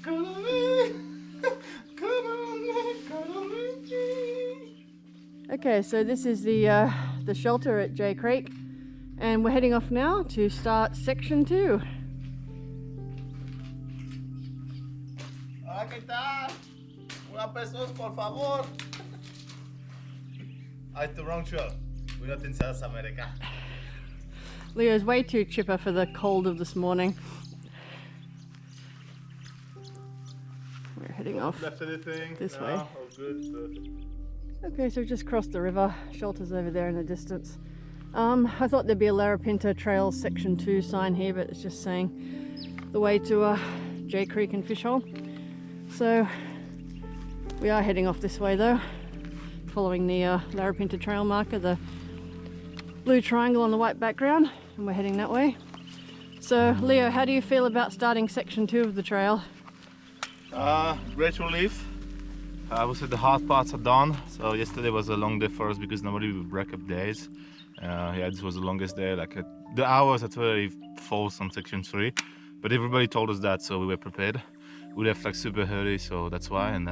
Gulley, Gulley. Okay, so this is the shelter at J Creek, and we're heading off now to start section 2. Hola, ¿qué tal? Una pesos, por favor. I took the wrong trail. We're not in South America. Leo's way too chipper for the cold of this morning. We're heading off Left anything? this No, way. all good. Perfect. Okay, so we've just crossed the river. Shelter's over there in the distance. I thought there'd be a Larapinta Trail section 2 sign here, but it's just saying the way to J Creek and Fish Hole. So we are heading off this way though, following the Larapinta Trail marker, the blue triangle on the white background, and we're heading that way. So Leo, how do you feel about starting section 2 of the trail? Great relief. I would say the hard parts are done. So yesterday was a long day for us because nobody would break up days. Yeah, this was the longest day. The hours are totally false on section 3, but everybody told us that, so we were prepared. We left like super early, so that's why. And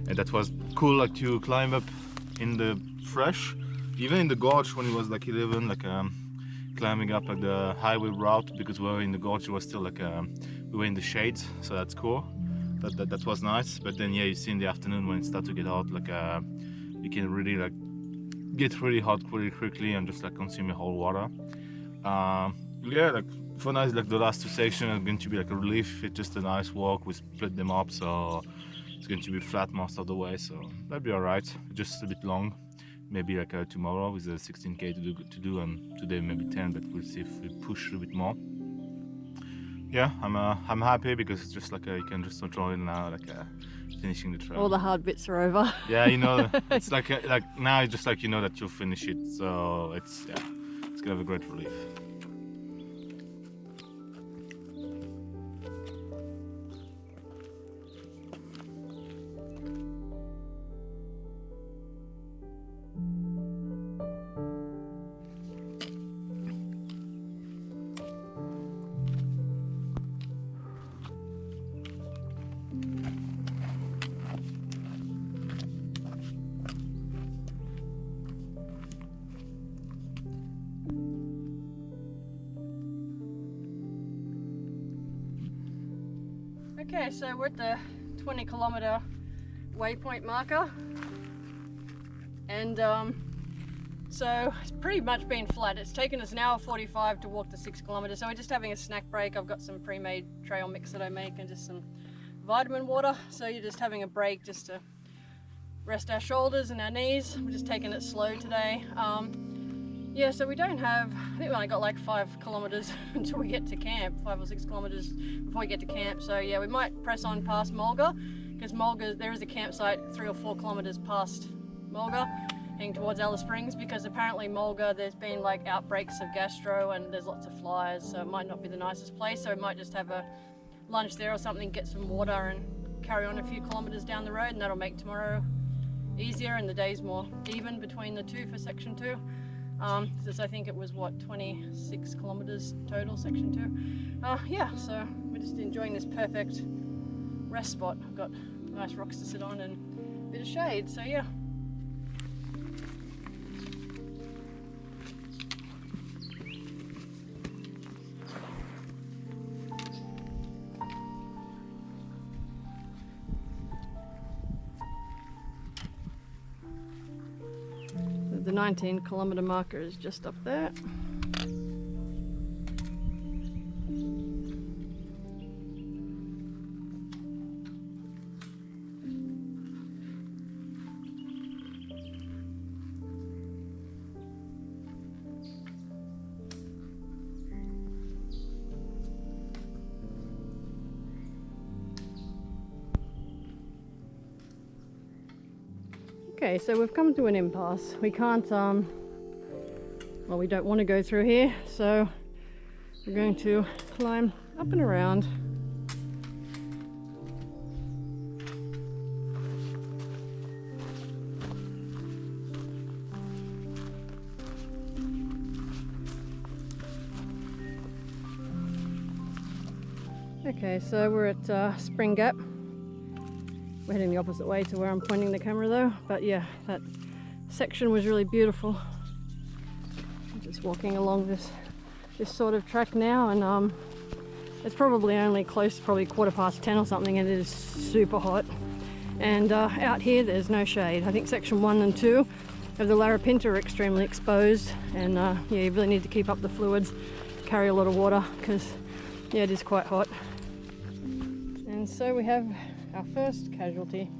that was cool, like to climb up in the fresh, even in the gorge when it was like 11, climbing up like the highway route, because we were in the gorge. It was still like we were in the shades, so that's cool. That was nice. But then yeah, you see in the afternoon when it starts to get hot, you can really get really hot really quickly and just consume your whole water. Yeah, for now, the last 2 sections are going to be a relief. It's just a nice walk. We split them up, so it's going to be flat most of the way, so that'll be all right. Just a bit long. Maybe tomorrow with a 16k to do, and today maybe 10, but we'll see if we push a bit more. Yeah, I'm happy because it's just you can just enjoy it now, finishing the trail. All the hard bits are over. Yeah, it's like now it's just that you'll finish it, so it's gonna have a great relief. Okay, so we're at the 20-kilometer waypoint marker, and so it's pretty much been flat. It's taken us an hour 45 to walk the 6 kilometers, so we're just having a snack break. I've got some pre-made trail mix that I make and just some vitamin water, so you're just having a break just to rest our shoulders and our knees. We're just taking it slow today. Yeah, so we don't have, I think we only got 5 kilometers until we get to camp, 5 or 6 kilometers before we get to camp. So yeah, we might press on past Mulga, because Mulga, there is a campsite 3 or 4 kilometers past Mulga, heading towards Alice Springs, because apparently Mulga, there's been outbreaks of gastro and there's lots of flies, so it might not be the nicest place. So we might just have a lunch there or something, get some water and carry on a few kilometers down the road, and that'll make tomorrow easier and the days more even between the 2 for section 2. Since I think it was 26 kilometers total, section 2. Yeah, so we're just enjoying this perfect rest spot. I've got nice rocks to sit on and a bit of shade, so yeah. The 19-kilometer marker is just up there. Okay, so we've come to an impasse. We can't, well, we don't want to go through here, so we're going to climb up and around. Okay, so we're at Spring Gap. We're heading the opposite way to where I'm pointing the camera though, but yeah, that section was really beautiful. I'm just walking along this sort of track now, and it's probably only close, probably 10:15 or something, and it is super hot. And out here there's no shade. I think section 1 and 2 of the Larapinta are extremely exposed, and yeah, you really need to keep up the fluids, carry a lot of water, because yeah, it is quite hot. And so we have our first casualty.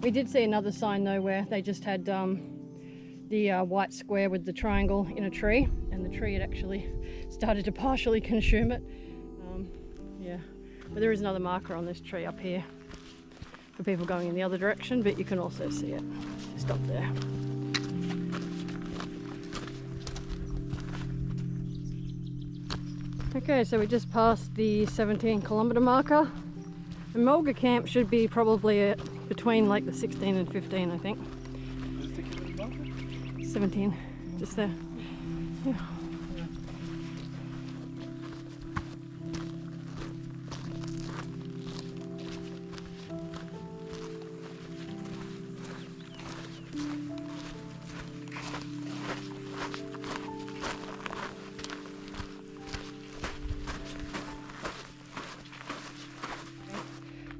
We did see another sign though where they just had the white square with the triangle in a tree, and the tree had actually started to partially consume it. Yeah, but there is another marker on this tree up here for people going in the other direction, but you can also see it just up there. Okay, so we just passed the 17-kilometre marker. The Mulga Camp should be probably between like the 16 and 15, I think. 17, just there. Yeah.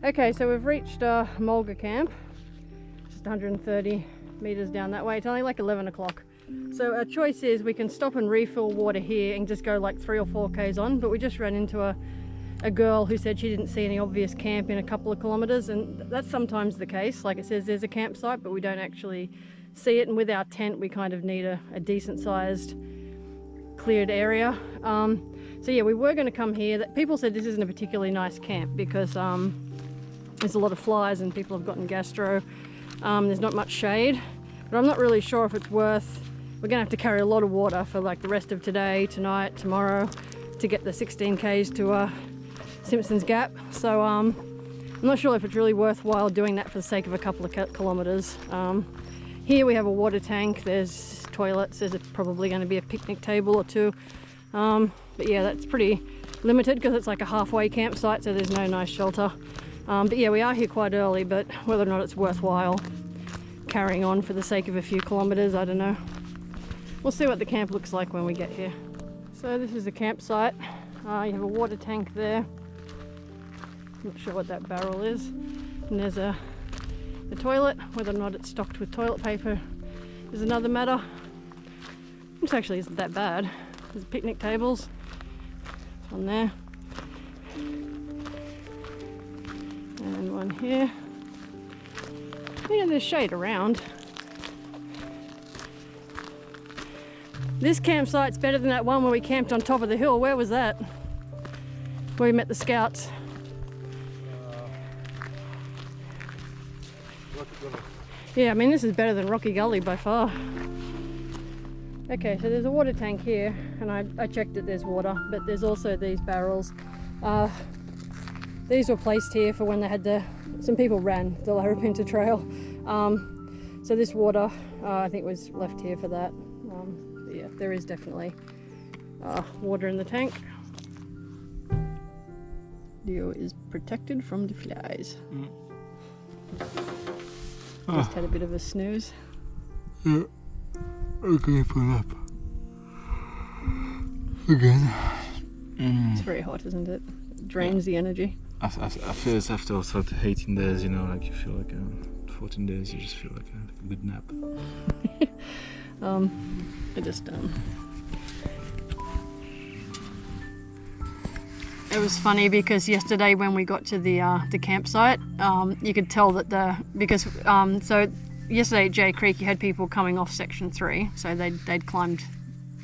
Okay, so we've reached Mulga Camp, just 130 meters down that way. It's only like 11 o'clock. So our choice is we can stop and refill water here and just go like 3 or 4 k's on, but we just ran into a girl who said she didn't see any obvious camp in a couple of kilometers, and that's sometimes the case. Like it says there's a campsite, but we don't actually see it, and with our tent we kind of need a decent sized cleared area. So yeah, we were going to come here. People said this isn't a particularly nice camp because there's a lot of flies and people have gotten gastro. There's not much shade, but I'm not really sure if it's worth. We're gonna have to carry a lot of water for like the rest of today, tonight, tomorrow to get the 16 k's to Simpson's Gap. So I'm not sure if it's really worthwhile doing that for the sake of a couple of kilometers. Here we have a water tank, there's toilets, there's probably going to be a picnic table or two. But yeah, that's pretty limited because it's like a halfway campsite, so there's no nice shelter. But yeah, we are here quite early, but whether or not it's worthwhile carrying on for the sake of a few kilometers, I don't know. We'll see what the camp looks like when we get here. So this is the campsite. You have a water tank there. Not sure what that barrel is. And there's the toilet. Whether or not it's stocked with toilet paper is another matter. This actually isn't that bad. There's picnic tables. One there. And one here. Yeah, there's shade around. This campsite's better than that one where we camped on top of the hill. Where was that? Where we met the scouts. Yeah, I mean this is better than Rocky Gulley by far. Okay, so there's a water tank here, and I checked that there's water, but there's also these barrels. These were placed here for when they had some people ran the Larapinta Trail. So this water, I think was left here for that. But yeah, there is definitely water in the tank. Leo is protected from the flies. Just had a bit of a snooze. Yeah, okay, pull up. Again. It's very hot, isn't it? It drains the energy. I feel as after I started hating days, you know, like you feel like 14 days, you just feel like a good nap. I just It was funny because yesterday when we got to the campsite, you could tell that so yesterday at Jay Creek you had people coming off section 3, so they'd climbed,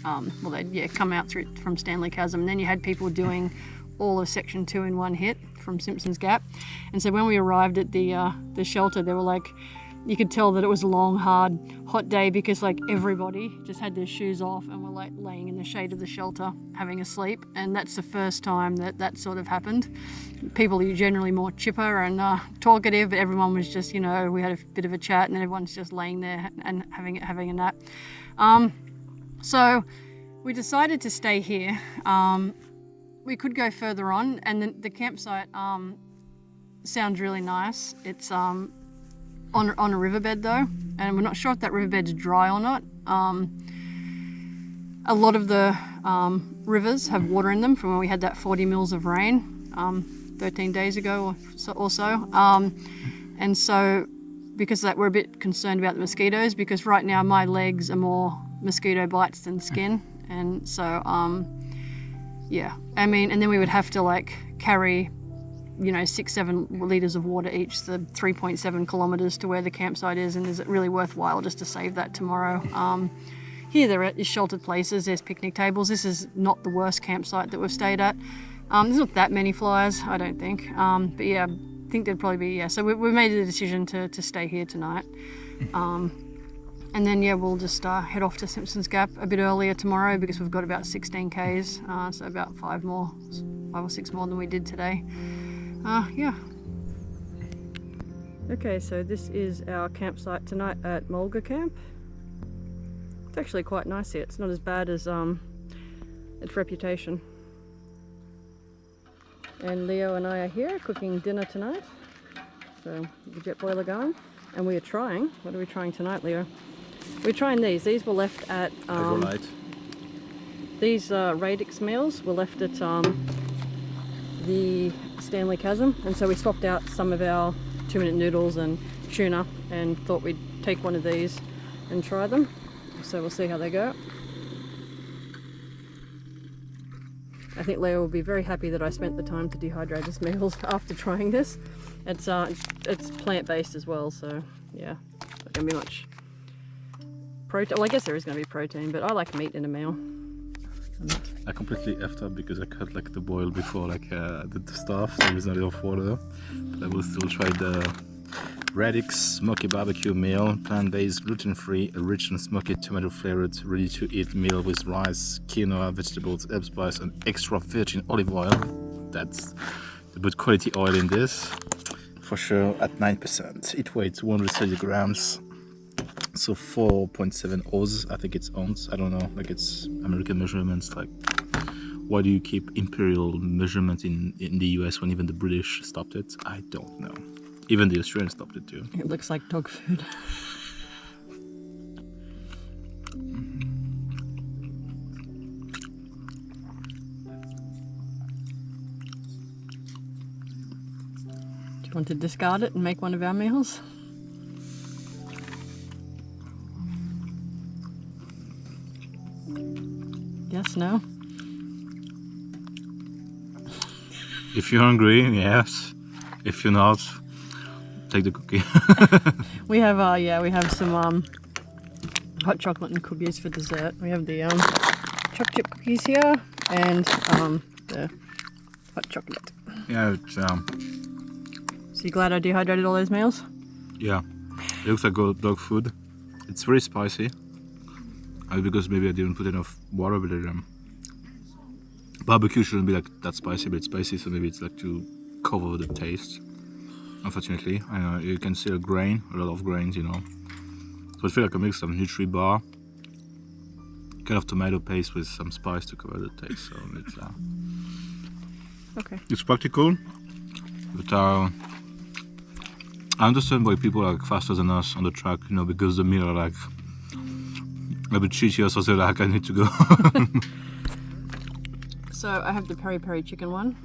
they'd come out from Standley Chasm, and then you had people doing all of section 2 in one hit from Simpson's Gap. And so when we arrived at the shelter, they were like, you could tell that it was a long, hard, hot day because like everybody just had their shoes off and were like laying in the shade of the shelter having a sleep. And that's the first time that sort of happened. People are generally more chipper and talkative, but everyone was just, you know, we had a bit of a chat and then everyone's just laying there and having a nap. So we decided to stay here. we could go further on, and the campsite sounds really nice. It's on a riverbed though, and we're not sure if that riverbed's dry or not. A lot of the rivers have water in them from when we had that 40 mils of rain 13 days ago or so. And so because of that, we're a bit concerned about the mosquitoes, because right now my legs are more mosquito bites than skin. And so, yeah, I mean, and then we would have to like carry, 6-7 litres of water each, the 3.7 kilometres to where the campsite is. And is it really worthwhile just to save that tomorrow? Here there is sheltered places, there's picnic tables. This is not the worst campsite that we've stayed at. There's not that many flies, I don't think. But yeah, I think there'd probably be, yeah. So we made the decision to stay here tonight. And then, yeah, we'll just head off to Simpsons Gap a bit earlier tomorrow, because we've got about 16 Ks, so about 5 or 6 more than we did today. Yeah. Okay, so this is our campsite tonight at Mulga Camp. It's actually quite nice here. It's not as bad as its reputation. And Leo and I are here cooking dinner tonight. So the jet boiler going, and we are trying. What are we trying tonight, Leo? We're trying these. These were left at these radix meals were left at the Standley Chasm, and so we swapped out some of our 2-minute noodles and tuna, and thought we'd take one of these and try them. So we'll see how they go. I think Leo will be very happy that I spent the time to dehydrate his meals after trying this. It's plant-based as well, so yeah, not gonna be much protein. Well, I guess there is gonna be protein, but I like meat in a meal. I completely effed up because I cut like the boil before I did the stuff, so there's not enough water. But I will still try the Radix smoky barbecue meal, plant-based, gluten-free, rich and smoky tomato-flavored, ready-to-eat meal with rice, quinoa, vegetables, herb spice, and extra virgin olive oil. That's the good quality oil in this, for sure. At 9%, it weighs 130 grams, so 4.7 oz. I think it's ounce. I don't know. Like, it's American measurements. Like, why do you keep imperial measurements in the US when even the British stopped it? I don't know. Even the Australians stopped it too. It looks like dog food. Do you want to discard it and make one of our meals? Yes, no? If you're hungry, yes. If you're not, take the cookie. We have we have some hot chocolate and cookies for dessert. We have the choc chip cookies here and the hot chocolate. Yeah, it's So you glad I dehydrated all those meals? yeah. It looks like good dog food. It's very spicy. Because maybe I didn't put enough water, but barbecue shouldn't be like that spicy, but it's spicy, so maybe it's like to cover the taste. Unfortunately, you can see a lot of grains, So I feel like a mix of Nutri-Bar, kind of tomato paste with some spice to cover the taste. So it's okay. It's practical, but I understand why people are like faster than us on the track, because the meal are like a bit cheaty or something. Like, I need to go. So I have the peri peri chicken one.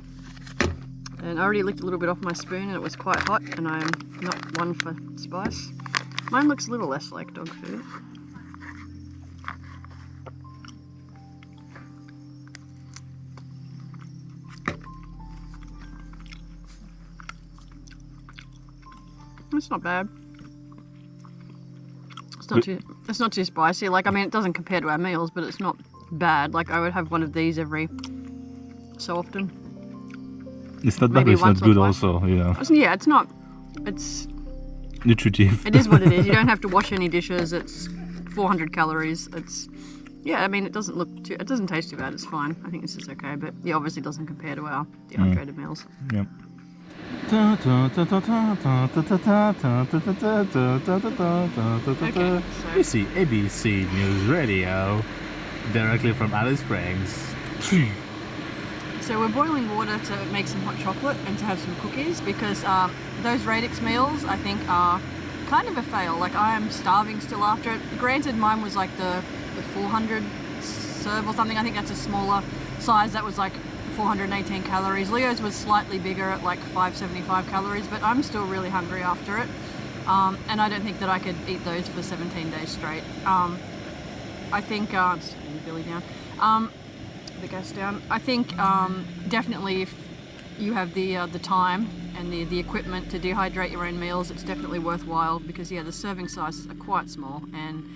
And I already licked a little bit off my spoon and it was quite hot, and I'm not one for spice. Mine looks a little less like dog food. It's not bad. It's not too spicy. Like, I mean, it doesn't compare to our meals, but it's not bad. Like, I would have one of these every so often. It's not bad, but it's not good also, Yeah, it's not. It's nutritive. It is what it is. You don't have to wash any dishes. It's 400 calories. Yeah, I mean, it doesn't taste too bad. It's fine. I think this is okay, but yeah, obviously doesn't compare to our dehydrated meals. Yep. Okay, You see ABC News Radio directly from Alice Springs. so we're boiling water to make some hot chocolate and to have some cookies because those radix meals I think are kind of a fail. Like I am starving still after it. Granted, mine was like the 400 serve or something. I think that's a smaller size. That was like 418 calories. Leo's was slightly bigger at like 575 calories, but I'm still really hungry after it. And I don't think that I could eat those for 17 days straight. I think, just putting the belly down, the gas down. I think definitely if you have the time and the equipment to dehydrate your own meals, it's definitely worthwhile because yeah, the serving sizes are quite small and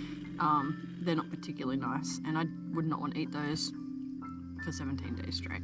they're not particularly nice, and I would not want to eat those for 17 days straight.